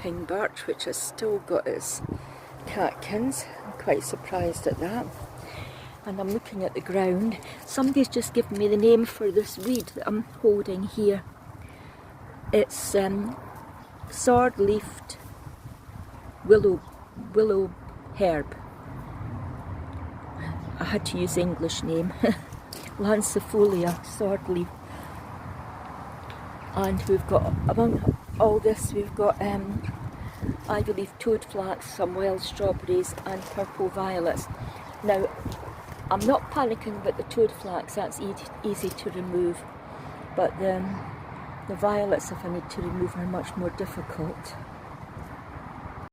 weeping birch, which has still got its catkins. I'm quite surprised at that. And I'm looking at the ground. Somebody's just given me the name for this weed that I'm holding here. It's sword-leafed willow herb. I had to use the English name. Lancifolia, swordleaf. And we've got, among all this, we've got ivy leaf toadflax, some wild strawberries and purple violets. Now, I'm not panicking about the toadflax, that's easy to remove, but the violets, if I need to remove, are much more difficult.